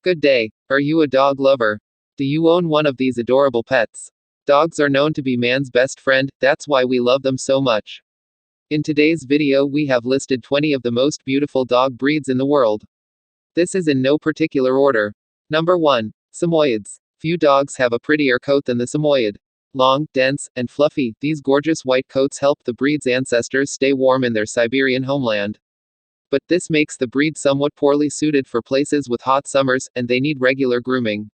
Good day. Are you a dog lover? Do you own one of these adorable pets? Dogs are known to be man's best friend, that's why we love them so much. In today's video, we have listed 20 of the most beautiful dog breeds in the world. This is in no particular order. Number 1. Samoyeds. Few dogs have a prettier coat than the Samoyed. Long, dense, and fluffy, these gorgeous white coats help the breed's ancestors stay warm in their Siberian homeland. But this makes the breed somewhat poorly suited for places with hot summers, and they need regular grooming.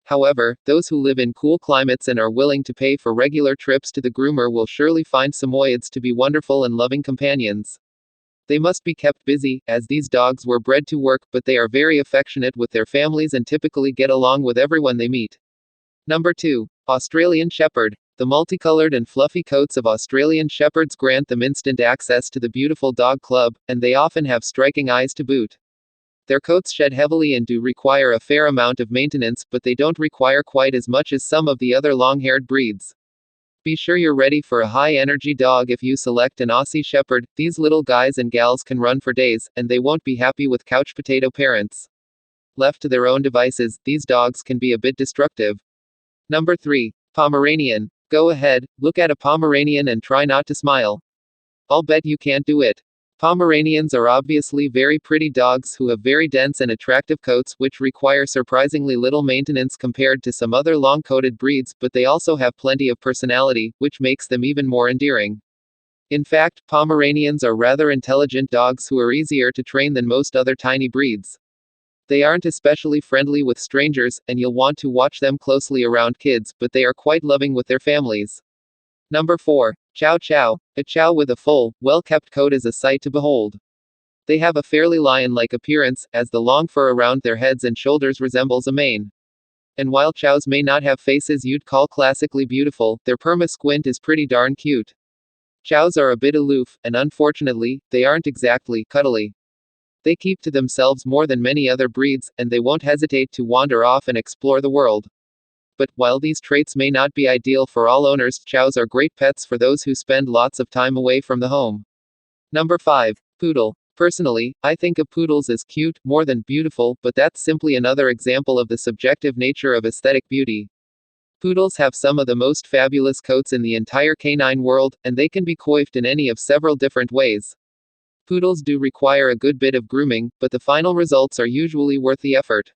However, those who live in cool climates and are willing to pay for regular trips to the groomer will surely find Samoyeds to be wonderful and loving companions. They must be kept busy, as these dogs were bred to work, but they are very affectionate with their families and typically get along with everyone they meet. Number 2. Australian Shepherd. The multicolored and fluffy coats of Australian Shepherds grant them instant access to the beautiful dog club, and they often have striking eyes to boot. Their coats shed heavily and do require a fair amount of maintenance, but they don't require quite as much as some of the other long-haired breeds. Be sure you're ready for a high-energy dog if you select an Aussie Shepherd. These little guys and gals can run for days, and they won't be happy with couch potato parents. Left to their own devices, these dogs can be a bit destructive. Number 3. Pomeranian. Go ahead, look at a Pomeranian and try not to smile. I'll bet you can't do it. Pomeranians are obviously very pretty dogs who have very dense and attractive coats, which require surprisingly little maintenance compared to some other long-coated breeds, but they also have plenty of personality, which makes them even more endearing. In fact, Pomeranians are rather intelligent dogs who are easier to train than most other tiny breeds. They aren't especially friendly with strangers, and you'll want to watch them closely around kids, but they are quite loving with their families. Number 4. Chow Chow. A Chow with a full, well-kept coat is a sight to behold. They have a fairly lion-like appearance, as the long fur around their heads and shoulders resembles a mane. And while Chows may not have faces you'd call classically beautiful, their perma-squint is pretty darn cute. Chows are a bit aloof, and unfortunately, they aren't exactly cuddly. They keep to themselves more than many other breeds, and they won't hesitate to wander off and explore the world. But, while these traits may not be ideal for all owners, Chows are great pets for those who spend lots of time away from the home. Number 5. Poodle. Personally, I think of poodles as cute, more than beautiful, but that's simply another example of the subjective nature of aesthetic beauty. Poodles have some of the most fabulous coats in the entire canine world, and they can be coiffed in any of several different ways. Poodles do require a good bit of grooming, but the final results are usually worth the effort.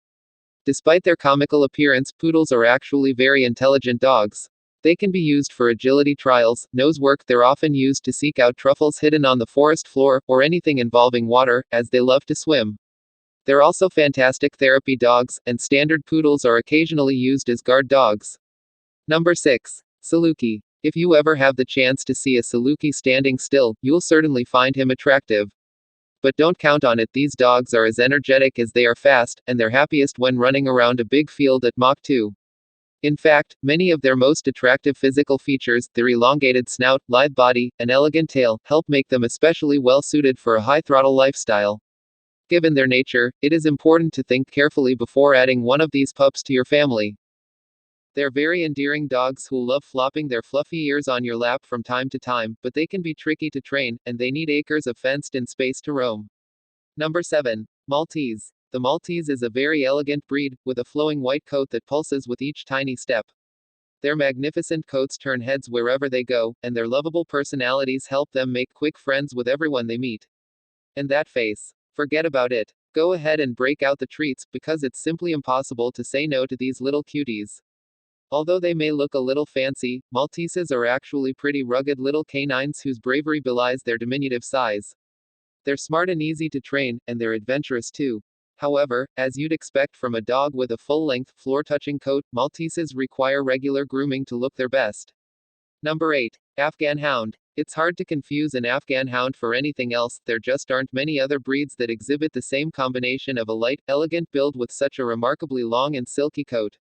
Despite their comical appearance, poodles are actually very intelligent dogs. They can be used for agility trials, nose work. They're often used to seek out truffles hidden on the forest floor, or anything involving water, as they love to swim. They're also fantastic therapy dogs, and standard poodles are occasionally used as guard dogs. Number 6. Saluki. If you ever have the chance to see a Saluki standing still, you'll certainly find him attractive. But don't count on it, these dogs are as energetic as they are fast, and they're happiest when running around a big field at Mach 2. In fact, many of their most attractive physical features, their elongated snout, lithe body, and elegant tail, help make them especially well suited for a high-throttle lifestyle. Given their nature, it is important to think carefully before adding one of these pups to your family. They're very endearing dogs who love flopping their fluffy ears on your lap from time to time, but they can be tricky to train, and they need acres of fenced-in space to roam. Number 7. Maltese. The Maltese is a very elegant breed, with a flowing white coat that pulses with each tiny step. Their magnificent coats turn heads wherever they go, and their lovable personalities help them make quick friends with everyone they meet. And that face. Forget about it. Go ahead and break out the treats, because it's simply impossible to say no to these little cuties. Although they may look a little fancy, Malteses are actually pretty rugged little canines whose bravery belies their diminutive size. They're smart and easy to train, and they're adventurous too. However, as you'd expect from a dog with a full-length, floor-touching coat, Malteses require regular grooming to look their best. Number 8. Afghan Hound. It's hard to confuse an Afghan Hound for anything else. There just aren't many other breeds that exhibit the same combination of a light, elegant build with such a remarkably long and silky coat.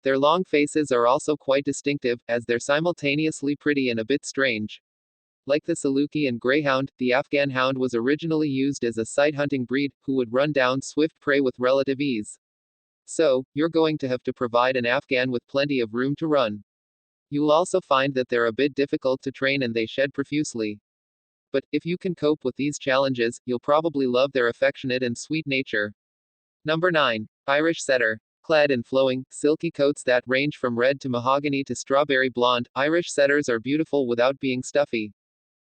Their long faces are also quite distinctive, as they're simultaneously pretty and a bit strange. Like the Saluki and Greyhound, the Afghan Hound was originally used as a sight-hunting breed, who would run down swift prey with relative ease. So, you're going to have to provide an Afghan with plenty of room to run. You'll also find that they're a bit difficult to train and they shed profusely. But, if you can cope with these challenges, you'll probably love their affectionate and sweet nature. Number 9. Irish Setter. Clad in flowing, silky coats that range from red to mahogany to strawberry blonde, Irish Setters are beautiful without being stuffy.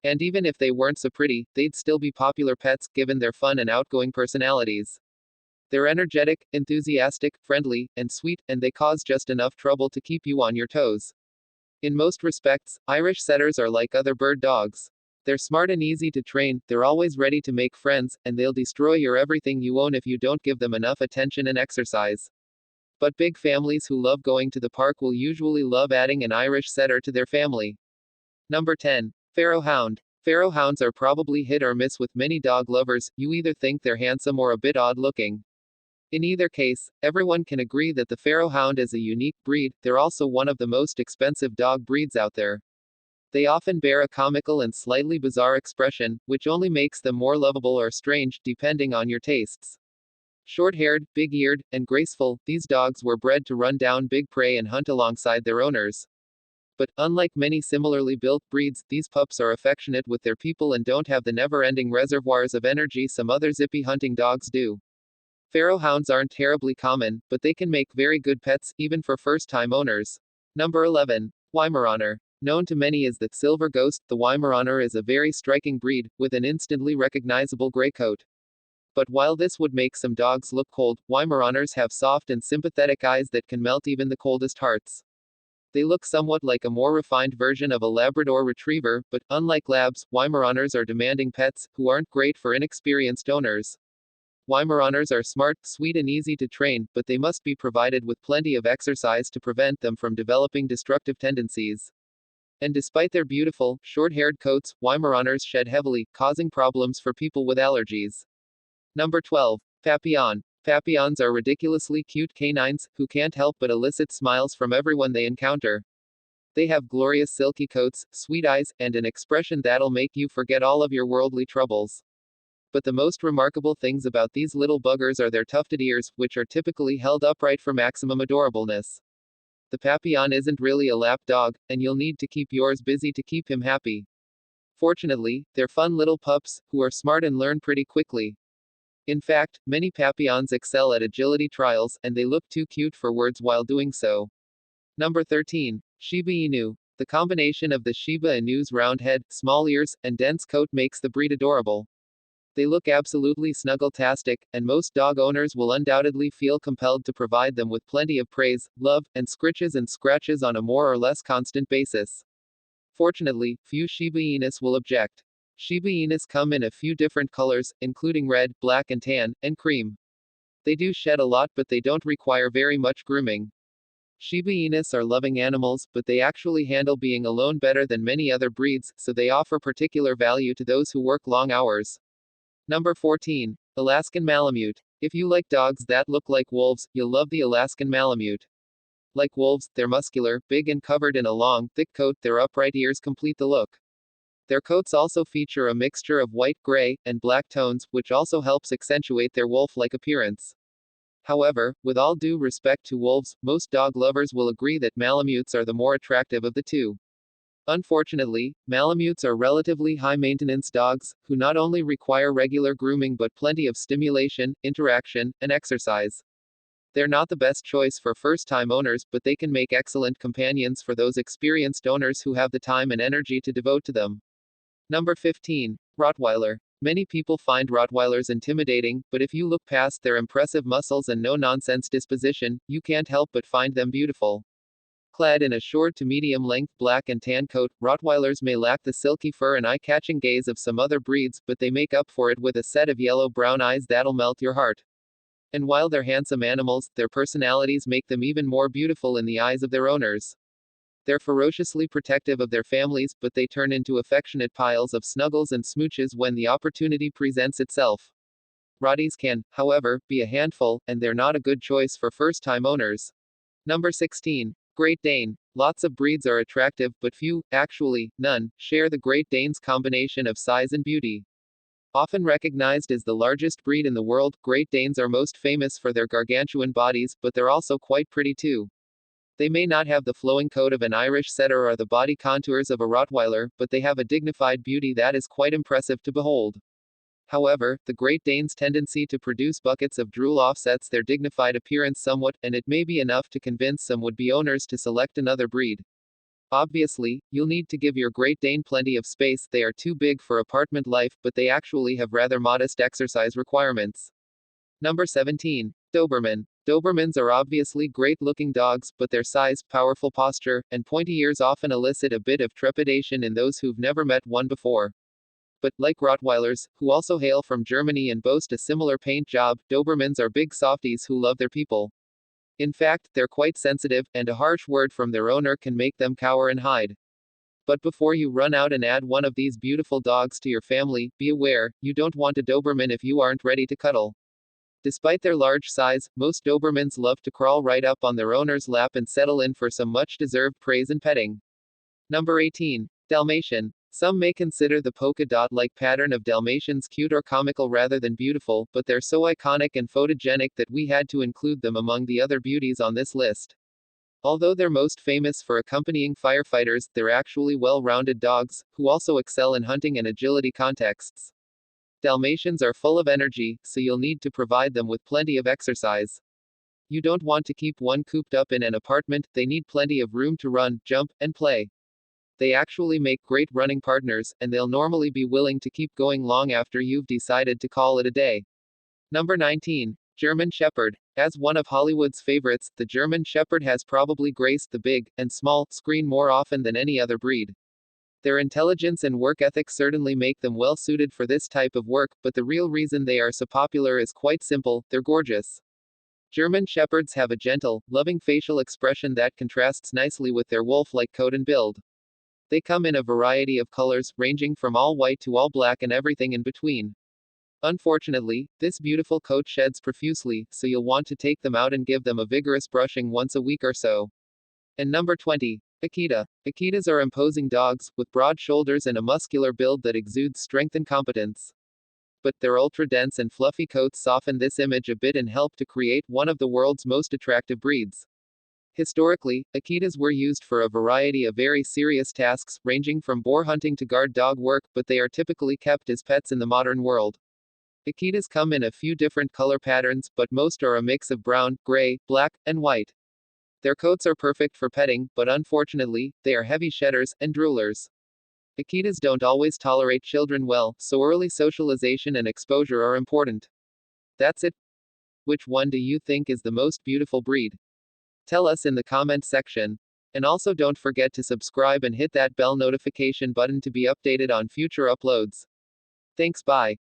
And even if they weren't so pretty, they'd still be popular pets, given their fun and outgoing personalities. They're energetic, enthusiastic, friendly, and sweet, and they cause just enough trouble to keep you on your toes. In most respects, Irish Setters are like other bird dogs. They're smart and easy to train, they're always ready to make friends, and they'll destroy your everything you own if you don't give them enough attention and exercise. But big families who love going to the park will usually love adding an Irish Setter to their family. Number 10. Pharaoh Hound. Pharaoh Hounds are probably hit or miss with many dog lovers, you either think they're handsome or a bit odd looking. In either case, everyone can agree that the Pharaoh Hound is a unique breed, they're also one of the most expensive dog breeds out there. They often bear a comical and slightly bizarre expression, which only makes them more lovable or strange, depending on your tastes. Short-haired, big-eared, and graceful, these dogs were bred to run down big prey and hunt alongside their owners. But, unlike many similarly built breeds, these pups are affectionate with their people and don't have the never-ending reservoirs of energy some other zippy hunting dogs do. Pharaoh Hounds aren't terribly common, but they can make very good pets, even for first-time owners. Number 11. Weimaraner. Known to many as the Silver Ghost, the Weimaraner is a very striking breed, with an instantly recognizable gray coat. But while this would make some dogs look cold, Weimaraners have soft and sympathetic eyes that can melt even the coldest hearts. They look somewhat like a more refined version of a Labrador Retriever, but, unlike Labs, Weimaraners are demanding pets, who aren't great for inexperienced owners. Weimaraners are smart, sweet and easy to train, but they must be provided with plenty of exercise to prevent them from developing destructive tendencies. And despite their beautiful, short-haired coats, Weimaraners shed heavily, causing problems for people with allergies. Number 12. Papillon. Papillons are ridiculously cute canines, who can't help but elicit smiles from everyone they encounter. They have glorious silky coats, sweet eyes, and an expression that'll make you forget all of your worldly troubles. But the most remarkable things about these little buggers are their tufted ears, which are typically held upright for maximum adorableness. The Papillon isn't really a lap dog, and you'll need to keep yours busy to keep him happy. Fortunately, they're fun little pups, who are smart and learn pretty quickly. In fact, many Papillons excel at agility trials, and they look too cute for words while doing so. Number 13. Shiba Inu. The combination of the Shiba Inu's round head, small ears, and dense coat makes the breed adorable. They look absolutely snuggle-tastic, and most dog owners will undoubtedly feel compelled to provide them with plenty of praise, love, and scritches and scratches on a more or less constant basis. Fortunately, few Shiba Inus will object. Shiba Inus come in a few different colors, including red, black and tan, and cream. They do shed a lot, but they don't require very much grooming. Shiba Inus are loving animals, but they actually handle being alone better than many other breeds, so they offer particular value to those who work long hours. Number 14. Alaskan Malamute. If you like dogs that look like wolves, you'll love the Alaskan Malamute. Like wolves, they're muscular, big and covered in a long, thick coat, their upright ears complete the look. Their coats also feature a mixture of white, gray, and black tones, which also helps accentuate their wolf-like appearance. However, with all due respect to wolves, most dog lovers will agree that Malamutes are the more attractive of the two. Unfortunately, Malamutes are relatively high-maintenance dogs, who not only require regular grooming but plenty of stimulation, interaction, and exercise. They're not the best choice for first-time owners, but they can make excellent companions for those experienced owners who have the time and energy to devote to them. Number 15. Rottweiler. Many people find Rottweilers intimidating, but if you look past their impressive muscles and no-nonsense disposition, you can't help but find them beautiful. Clad in a short to medium-length black and tan coat, Rottweilers may lack the silky fur and eye-catching gaze of some other breeds, but they make up for it with a set of yellow-brown eyes that'll melt your heart. And while they're handsome animals, their personalities make them even more beautiful in the eyes of their owners. They're ferociously protective of their families, but they turn into affectionate piles of snuggles and smooches when the opportunity presents itself. Rotties can, however, be a handful, and they're not a good choice for first-time owners. Number 16. Great Dane. Lots of breeds are attractive, but few, actually, none, share the Great Dane's combination of size and beauty. Often recognized as the largest breed in the world, Great Danes are most famous for their gargantuan bodies, but they're also quite pretty too. They may not have the flowing coat of an Irish Setter or the body contours of a Rottweiler, but they have a dignified beauty that is quite impressive to behold. However, the Great Dane's tendency to produce buckets of drool offsets their dignified appearance somewhat, and it may be enough to convince some would-be owners to select another breed. Obviously, you'll need to give your Great Dane plenty of space. They are too big for apartment life, but they actually have rather modest exercise requirements. Number 17. Doberman. Dobermans are obviously great-looking dogs, but their size, powerful posture, and pointy ears often elicit a bit of trepidation in those who've never met one before. But, like Rottweilers, who also hail from Germany and boast a similar paint job, Dobermans are big softies who love their people. In fact, they're quite sensitive, and a harsh word from their owner can make them cower and hide. But before you run out and add one of these beautiful dogs to your family, be aware, you don't want a Doberman if you aren't ready to cuddle. Despite their large size, most Dobermans love to crawl right up on their owner's lap and settle in for some much-deserved praise and petting. Number 18. Dalmatian. Some may consider the polka dot-like pattern of Dalmatians cute or comical rather than beautiful, but they're so iconic and photogenic that we had to include them among the other beauties on this list. Although they're most famous for accompanying firefighters, they're actually well-rounded dogs, who also excel in hunting and agility contexts. Dalmatians are full of energy, so you'll need to provide them with plenty of exercise. You don't want to keep one cooped up in an apartment, they need plenty of room to run, jump, and play. They actually make great running partners, and they'll normally be willing to keep going long after you've decided to call it a day. Number 19. German Shepherd. As one of Hollywood's favorites, the German Shepherd has probably graced the big and small screen more often than any other breed. Their intelligence and work ethic certainly make them well suited for this type of work, but the real reason they are so popular is quite simple: they're gorgeous. German Shepherds have a gentle, loving facial expression that contrasts nicely with their wolf-like coat and build. They come in a variety of colors, ranging from all white to all black and everything in between. Unfortunately, this beautiful coat sheds profusely, so you'll want to take them out and give them a vigorous brushing once a week or so. And number 20. Akita. Akitas are imposing dogs, with broad shoulders and a muscular build that exudes strength and competence. But their ultra-dense and fluffy coats soften this image a bit and help to create one of the world's most attractive breeds. Historically, Akitas were used for a variety of very serious tasks, ranging from boar hunting to guard dog work, but they are typically kept as pets in the modern world. Akitas come in a few different color patterns, but most are a mix of brown, gray, black, and white. Their coats are perfect for petting, but unfortunately, they are heavy shedders and droolers. Akitas don't always tolerate children well, so early socialization and exposure are important. That's it. Which one do you think is the most beautiful breed? Tell us in the comment section. And also don't forget to subscribe and hit that bell notification button to be updated on future uploads. Thanks, bye.